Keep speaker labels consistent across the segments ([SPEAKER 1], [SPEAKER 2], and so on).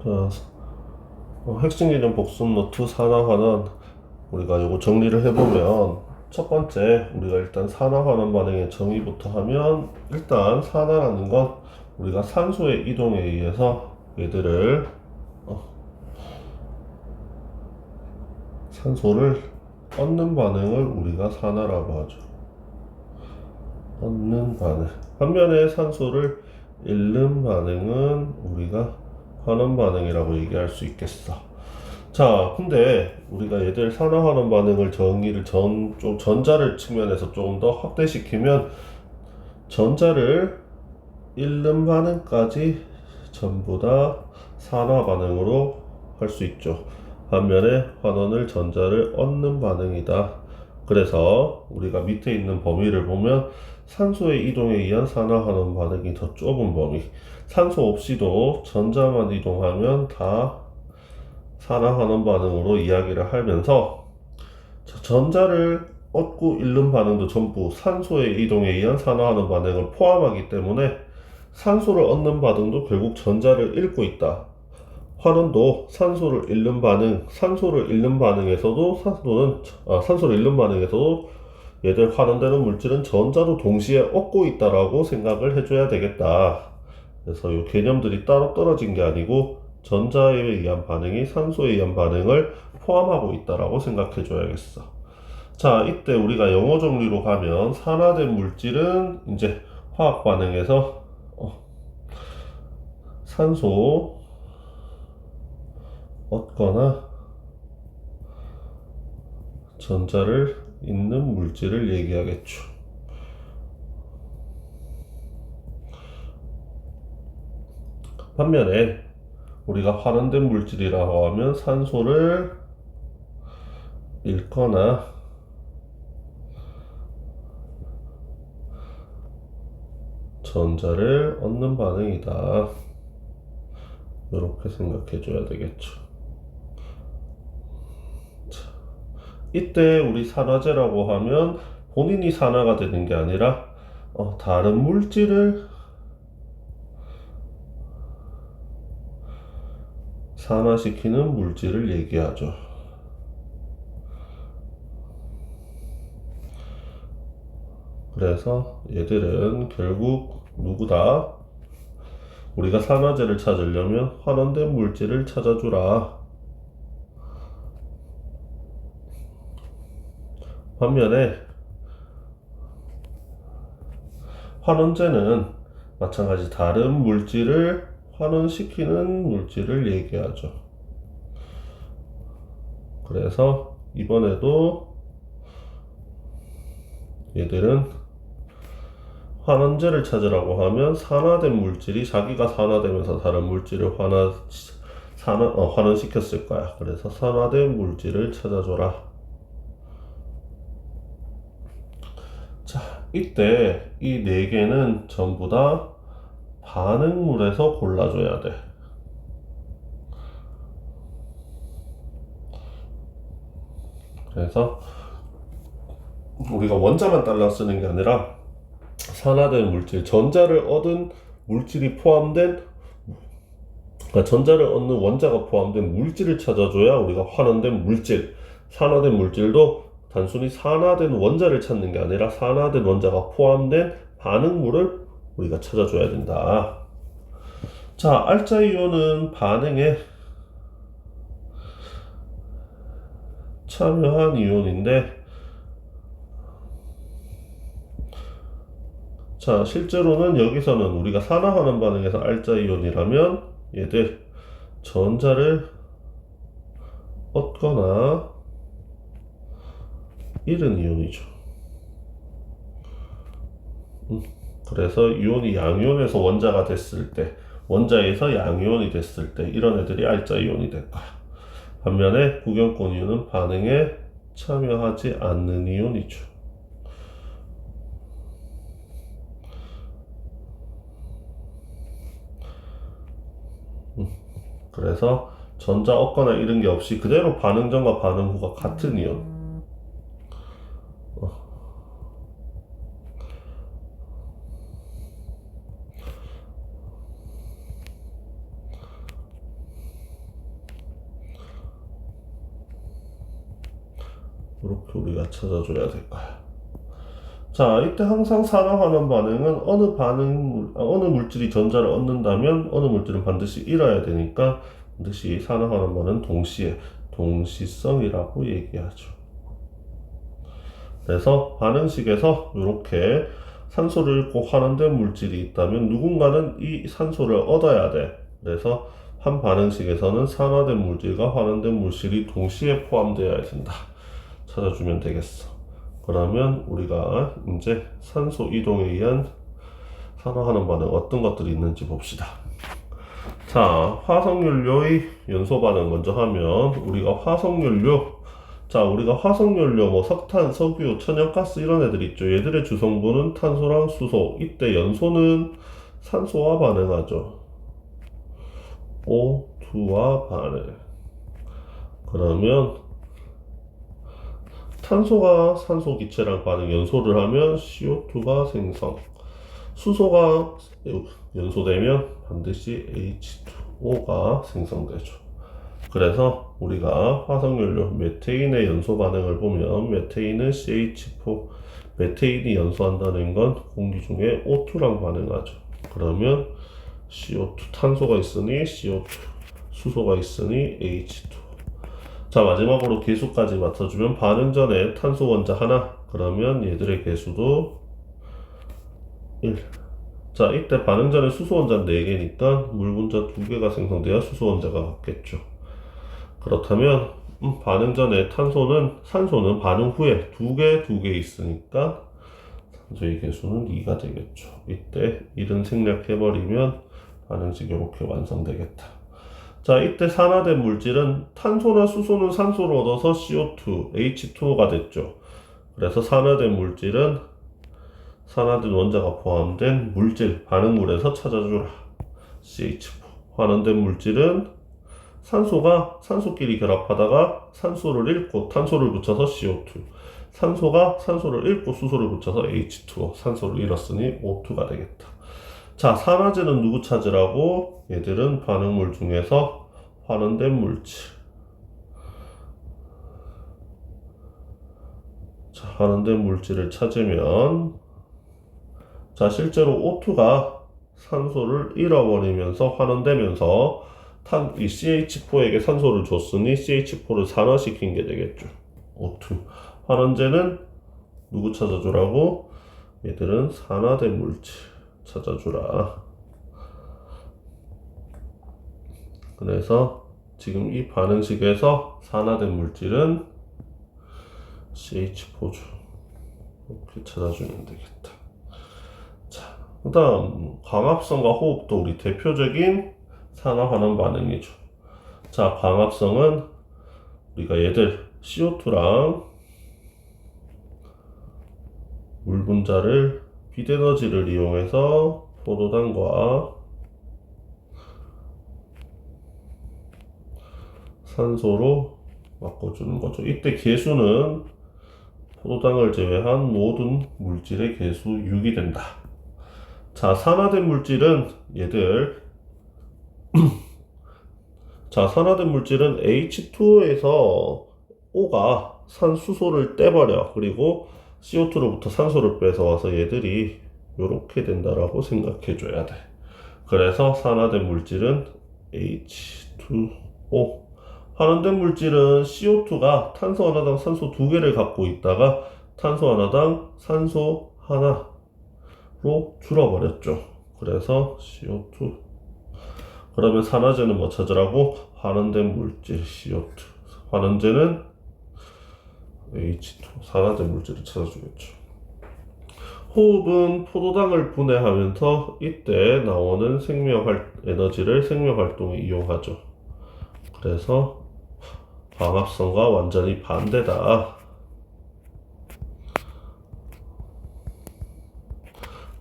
[SPEAKER 1] 자, 핵심 개념 복습 노트 산화환원 우리가 요거 정리를 해보면 첫 번째 우리가 일단 산화환원 반응의 정의부터 하면 일단 산화라는 건 우리가 산소의 이동에 의해서 얘들을 산소를 얻는 반응을 우리가 산화라고 하죠. 얻는 반응. 반면에 산소를 잃는 반응은 우리가 환원 반응이라고 얘기할 수 있겠어. 자, 근데 우리가 얘들 산화환원 반응을 정의를 좀 전자를 측면에서 조금 더 확대시키면 전자를 잃는 반응까지 전부 다 산화 반응으로 할 수 있죠. 반면에 환원을 전자를 얻는 반응이다. 그래서 우리가 밑에 있는 범위를 보면 산소의 이동에 의한 산화환원 반응이 더 좁은 범위. 산소 없이도 전자만 이동하면 다 산화환원 반응으로 이야기를 하면서 전자를 얻고 잃는 반응도 전부 산소의 이동에 의한 산화하는 반응을 포함하기 때문에 산소를 얻는 반응도 결국 전자를 잃고 있다. 환원도 산소를 잃는 반응, 산소를 잃는 반응에서도 산소를 잃는 반응에서도 얘들 환원되는 물질은 전자도 동시에 얻고 있다라고 생각을 해줘야 되겠다. 그래서 이 개념들이 따로 떨어진 게 아니고 전자에 의한 반응이 산소에 의한 반응을 포함하고 있다라고 생각해 줘야겠어. 자, 이때 우리가 영어 정리로 가면 산화된 물질은 이제 화학 반응에서 산소 얻거나 전자를 있는 물질을 얘기하겠죠. 반면에 우리가 환원된 물질이라고 하면 산소를 잃거나 전자를 얻는 반응이다. 이렇게 생각해 줘야 되겠죠. 자, 이때 우리 산화제라고 하면 본인이 산화가 되는 게 아니라 다른 물질을 산화시키는 물질을 얘기하죠. 그래서 얘들은 결국 누구다? 우리가 산화제를 찾으려면 환원된 물질을 찾아주라. 반면에 환원제는 마찬가지 다른 물질을 환원시키는 물질을 얘기하죠. 그래서 이번에도 얘들은 환원제를 찾으라고 하면 산화된 물질이 자기가 산화되면서 다른 물질을 환원시켰을 거야. 그래서 산화된 물질을 찾아줘라. 자, 이때 이 네 개는 전부 다 반응물에서 골라줘야 돼. 그래서 우리가 원자만 달라 쓰는 게 아니라 산화된 물질, 전자를 얻은 물질이 포함된 그러니까 전자를 얻는 원자가 포함된 물질을 찾아줘야 우리가 환원된 물질, 산화된 물질도 단순히 산화된 원자를 찾는 게 아니라 산화된 원자가 포함된 반응물을 우리가 찾아줘야 된다. 자, 알자이온은 반응에 참여한 이온인데 자, 실제로는 여기서는 우리가 산화하는 반응에서 알자이온이라면 얘들 전자를 얻거나 잃은 이온이죠. 그래서 이온이 양이온에서 원자가 됐을 때, 원자에서 양이온이 됐을 때 이런 애들이 알자이온이 될 거야. 반면에 구경권 이온은 반응에 참여하지 않는 이온이죠. 그래서 전자 얻거나 잃은 게 없이 그대로 반응 전과 반응 후가 같은 이온. 이렇게 우리가 찾아줘야 될 거야. 자, 이때 항상 산화환원 반응은 어느 물질이 전자를 얻는다면 어느 물질은 반드시 잃어야 되니까 반드시 산화환원 반응은 동시성이라고 얘기하죠. 그래서 반응식에서 이렇게 산소를 잃고 환원된 물질이 있다면 누군가는 이 산소를 얻어야 돼. 그래서 한 반응식에서는 산화된 물질과 환원된 물질이 동시에 포함되어야 된다. 찾아주면 되겠어. 그러면 우리가 이제 산소 이동에 의한 산화하는 반응 어떤 것들이 있는지 봅시다. 자, 화석연료의 연소 반응 먼저 하면 우리가 화석연료 뭐 석탄, 석유, 천연가스 이런 애들 있죠. 얘들의 주성분은 탄소랑 수소. 이때 연소는 산소와 반응하죠. O2와 반응. 그러면 탄소가 산소 기체랑 반응 연소를 하면 CO2가 생성. 수소가 연소되면 반드시 H2O가 생성되죠. 그래서 우리가 화석연료 메테인의 연소 반응을 보면 메테인은 CH4, 메테인이 연소한다는 건 공기 중에 O2랑 반응하죠. 그러면 CO2, 탄소가 있으니 CO2, 수소가 있으니 H2. 자, 마지막으로 개수까지 맞춰주면 반응 전에 탄소 원자 하나, 그러면 얘들의 개수도 1. 자, 이때 반응 전에 수소 원자 4개니까 물 분자 2개가 생성돼야 수소 원자가 같겠죠. 그렇다면 반응 전에 산소는 반응 후에 2개 있으니까 산소의 개수는 2가 되겠죠. 이때 1은 생략해버리면 반응식이 이렇게 완성되겠다. 자, 이때 산화된 물질은 탄소나 수소는 산소를 얻어서 CO2, H2O가 됐죠. 그래서 산화된 원자가 포함된 물질, 반응물에서 찾아주라. CH4. 환원된 물질은 산소가 산소끼리 결합하다가 산소를 잃고 탄소를 붙여서 CO2. 산소가 산소를 잃고 수소를 붙여서 H2O. 산소를 잃었으니 O2가 되겠다. 자, 산화제는 누구 찾으라고? 얘들은 반응물 중에서 환원된 물질. 자, 환원된 물질을 찾으면, 자, 실제로 O2가 산소를 잃어버리면서 환원되면서 이 CH4에게 산소를 줬으니 CH4를 산화시킨 게 되겠죠. O2. 환원제는 누구 찾아주라고? 얘들은 산화된 물질 찾아주라. 그래서 지금 이 반응식에서 산화된 물질은 CH4죠. 이렇게 찾아주면 되겠다. 자, 그 다음 광합성과 호흡도 우리 대표적인 산화환원 반응이죠. 자, 광합성은 우리가 얘들 CO2랑 물 분자를 빛에너지를 이용해서 포도당과 산소로 바꿔주는 거죠. 이때 개수는 포도당을 제외한 모든 물질의 개수 6이 된다. 자, 산화된 물질은 H2O에서 O가 산수소를 떼버려. 그리고 CO2로부터 산소를 뺏어와서 얘들이 이렇게 된다라고 생각해줘야 돼. 그래서 산화된 물질은 H2O. 환원된 물질은 CO2가 탄소 하나당 산소 2개를 갖고 있다가 탄소 하나당 산소 하나로 줄어버렸죠. 그래서 CO2. 그러면 산화제는 뭐 찾으라고? 환원된 물질 CO2. 환원제는 H2. 산화된 물질을 찾아주겠죠. 호흡은 포도당을 분해하면서 이때 나오는 에너지를 생명활동에 이용하죠. 그래서 광합성과 완전히 반대다.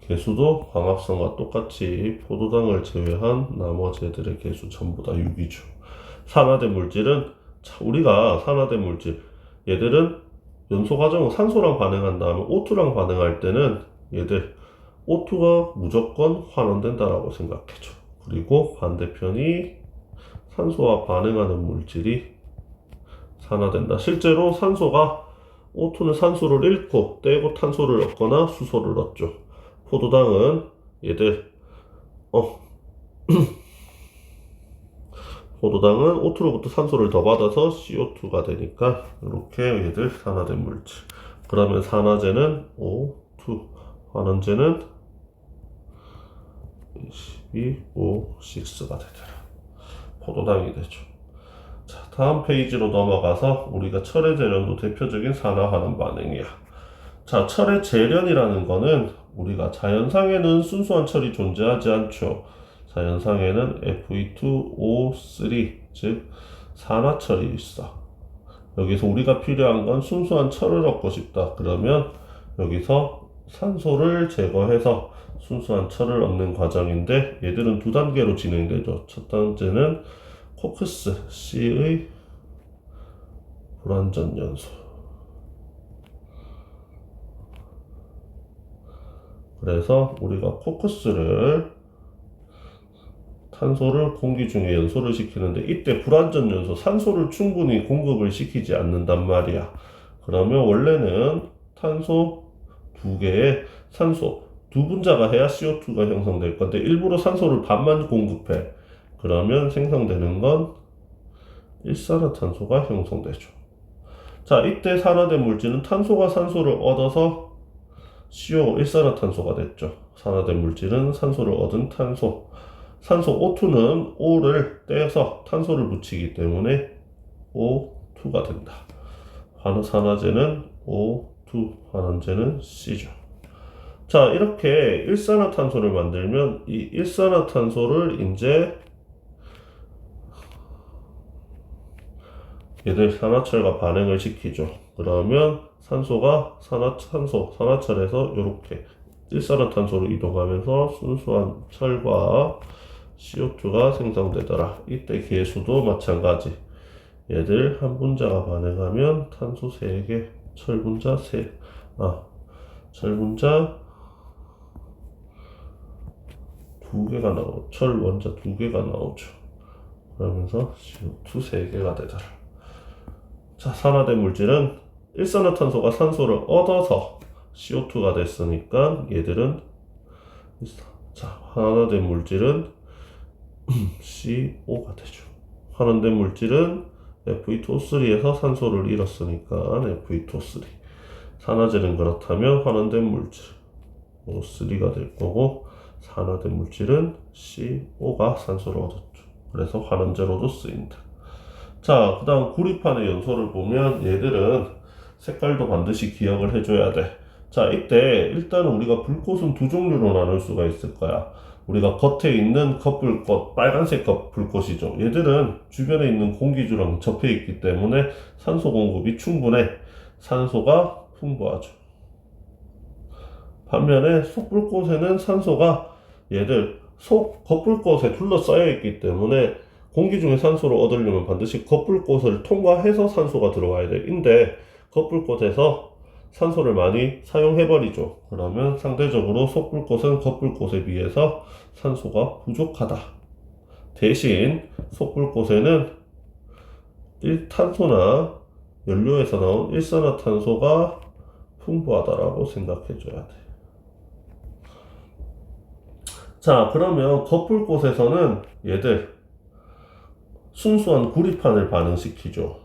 [SPEAKER 1] 개수도 광합성과 똑같이 포도당을 제외한 나머지 애들의 개수 전부 다 6이죠. 산화된 물질은 우리가 산화된 물질 얘들은 연소 과정은 산소랑 반응한 다음에 O2랑 반응할 때는 얘들 O2가 무조건 환원된다라고 생각해줘. 그리고 반대편이 산소와 반응하는 물질이 산화된다. 실제로 산소가 O2는 산소를 잃고 떼고 탄소를 얻거나 수소를 얻죠. 포도당은 얘들 포도당은 O2로부터 산소를 더 받아서 CO2가 되니까 이렇게 얘들 산화된 물질. 그러면 산화제는 O2, 환원제는 C2O6가 되더라. 포도당이 되죠. 자, 다음 페이지로 넘어가서 우리가 철의 재련도 대표적인 산화하는 반응이야. 자, 철의 재련이라는 거는 우리가 자연상에는 순수한 철이 존재하지 않죠. 자연상에는 Fe2O3, 즉 산화철이 있어. 여기서 우리가 필요한 건 순수한 철을 얻고 싶다. 그러면 여기서 산소를 제거해서 순수한 철을 얻는 과정인데 얘들은 두 단계로 진행되죠. 첫 번째는 코크스 C의 불완전 연소. 그래서 우리가 코크스를 탄소를 공기 중에 연소를 시키는데 이때 불완전 연소, 산소를 충분히 공급을 시키지 않는단 말이야. 그러면 원래는 탄소 두 개에 산소 두 분자가 해야 CO2가 형성될 건데 일부러 산소를 반만 공급해. 그러면 생성되는 건 일산화탄소가 형성되죠. 자, 이때 산화된 물질은 탄소가 산소를 얻어서 CO 일산화탄소가 됐죠. 산화된 물질은 산소를 얻은 탄소. 산소 O2는 O를 떼서 탄소를 붙이기 때문에 O2가 된다. 산화제는 O2, 환원제는 C죠. 자, 이렇게 일산화탄소를 만들면 이 일산화탄소를 이제 얘들 산화철과 반응을 시키죠. 그러면 산소가 산화철에서 이렇게 일산화탄소로 이동하면서 순수한 철과 CO2가 생성되더라. 이때 계수도 마찬가지. 얘들 한 분자가 반응하면 탄소 3개, 철 분자 3, 철 분자 2개가 나오죠. 철 원자 2개가 나오죠. 그러면서 CO2 3개가 되더라. 자, 산화된 물질은 일산화탄소가 산소를 얻어서 CO2가 됐으니까 얘들은 자, 환원된 물질은 CO가 되죠. 환원된 물질은 Fe2O3에서 산소를 잃었으니까 Fe2O3. 산화제는 그렇다면 환원된 물질 O3가 될 거고 산화된 물질은 CO가 산소를 얻었죠. 그래서 환원제로도 쓰인다. 자, 그 다음 구리판의 연소를 보면 얘들은 색깔도 반드시 기억을 해줘야 돼. 자, 이때 일단 우리가 불꽃은 두 종류로 나눌 수가 있을 거야. 우리가 겉에 있는 겉불꽃, 빨간색 겉불꽃이죠. 얘들은 주변에 있는 공기주랑 접해 있기 때문에 산소 공급이 충분해. 산소가 풍부하죠. 반면에 속불꽃에는 산소가 얘들 겉불꽃에 둘러싸여 있기 때문에 공기 중에 산소를 얻으려면 반드시 겉불꽃을 통과해서 산소가 들어가야 돼. 근데 겉불꽃에서 산소를 많이 사용해버리죠. 그러면 상대적으로 속불꽃은 겉불꽃에 비해서 산소가 부족하다. 대신 속불꽃에는 탄소나 연료에서 나온 일산화탄소가 풍부하다라고 생각해줘야 돼. 자, 그러면 겉불꽃에서는 얘들 순수한 구리판을 반응시키죠.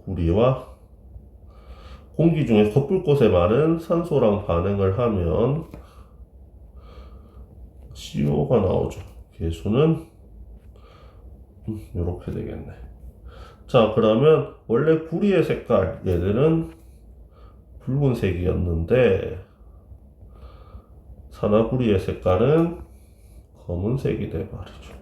[SPEAKER 1] 구리와 공기 중에 겉불꽃에 많은 산소랑 반응을 하면 CO가 나오죠. 개수는 이렇게 되겠네. 자, 그러면 원래 구리의 색깔 얘들은 붉은색이었는데 산화구리의 색깔은 검은색이 돼버리죠.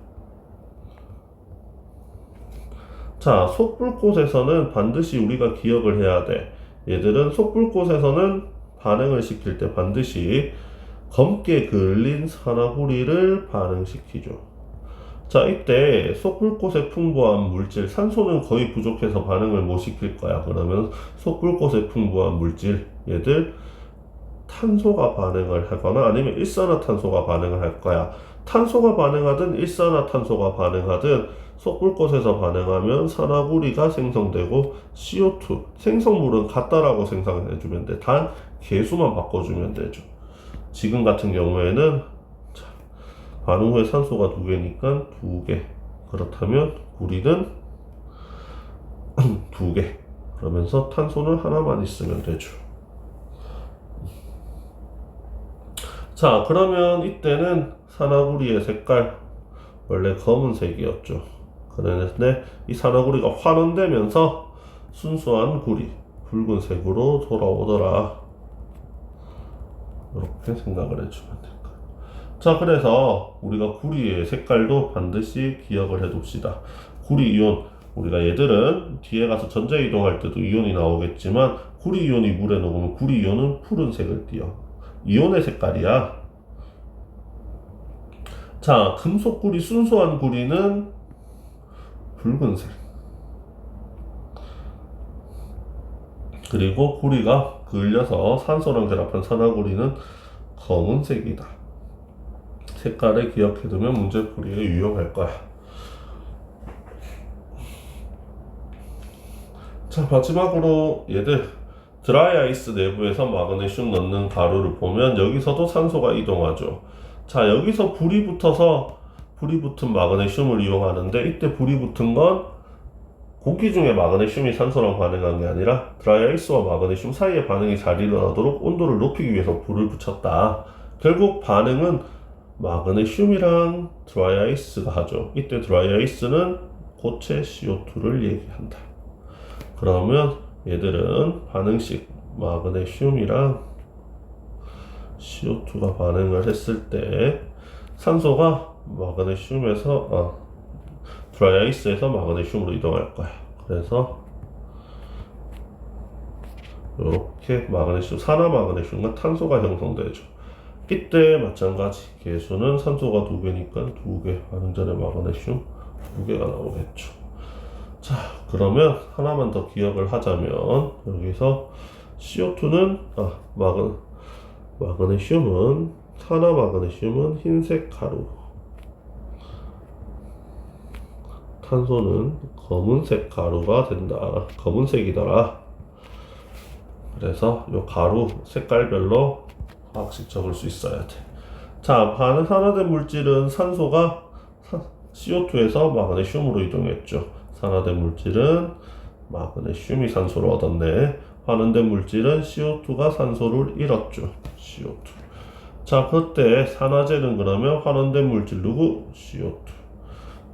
[SPEAKER 1] 자, 속불꽃에서는 반드시 우리가 기억을 해야 돼. 얘들은 속불꽃에서는 반응을 시킬 때 반드시 검게 그을린 산화구리를 반응시키죠. 자, 이때 속불꽃에 풍부한 물질, 산소는 거의 부족해서 반응을 못 시킬 거야. 그러면 속불꽃에 풍부한 물질, 얘들 탄소가 반응을 하거나 아니면 일산화탄소가 반응을 할 거야. 탄소가 반응하든 일산화탄소가 반응하든 섞을 곳에서 반응하면 산화구리가 생성되고 CO2 생성물은 같다라고 생성해주면 돼. 단 개수만 바꿔주면 되죠. 지금 같은 경우에는 자, 반응 후에 산소가 2개니까 2개. 그렇다면 구리는 2개. 그러면서 탄소는 하나만 있으면 되죠. 자, 그러면 이때는 산화구리의 색깔 원래 검은색이었죠. 그런데 이 산화구리가 환원되면서 순수한 구리 붉은색으로 돌아오더라. 이렇게 생각을 해주면 될까요? 자, 그래서 우리가 구리의 색깔도 반드시 기억을 해둡시다. 구리 이온, 우리가 얘들은 뒤에 가서 전자 이동할 때도 이온이 나오겠지만 구리 이온이 물에 녹으면 구리 이온은 푸른색을 띠어. 이온의 색깔이야. 자, 금속구리, 순수한 구리는 붉은색. 그리고 구리가 그을려서 산소랑 결합한 산화구리는 검은색이다. 색깔을 기억해두면 문제풀이에 유용할 거야. 자, 마지막으로 얘들 드라이 아이스 내부에서 마그네슘 넣는 가루를 보면 여기서도 산소가 이동하죠. 자, 여기서 불이 붙은 마그네슘을 이용하는데 이때 불이 붙은 건 공기 중에 마그네슘이 산소랑 반응한 게 아니라 드라이 아이스와 마그네슘 사이에 반응이 잘 일어나도록 온도를 높이기 위해서 불을 붙였다. 결국 반응은 마그네슘이랑 드라이 아이스가 하죠. 이때 드라이 아이스는 고체 CO2를 얘기한다. 그러면 얘들은 반응식 마그네슘이랑 CO2가 반응을 했을 때 산소가 드라이 아이스에서 마그네슘으로 이동할 거야. 그래서 이렇게 산화 마그네슘과 탄소가 형성되죠. 이때 마찬가지 개수는 산소가 2개니까 2개, 반응 전에 마그네슘 2개가 나오겠죠. 자, 그러면 하나만 더 기억을 하자면 여기서 CO2는 산화 마그네슘은 흰색 가루, 탄소는 검은색 가루가 된다. 검은색이더라. 그래서 이 가루 색깔별로 화학식 적을 수 있어야 돼. 자, 산화된 물질은 산소가 CO2에서 마그네슘으로 이동했죠. 산화된 물질은 마그네슘이 산소를 얻었네. 환원된 물질은 CO2가 산소를 잃었죠. CO2. 자, 그때 산화제는 그러면 환원된 물질 누구? CO2.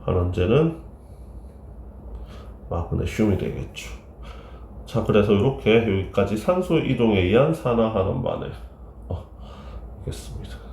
[SPEAKER 1] 환원제는 마그네슘이 되겠죠. 자, 그래서 이렇게 여기까지 산소 이동에 의한 산화환원 반응. 알겠습니다.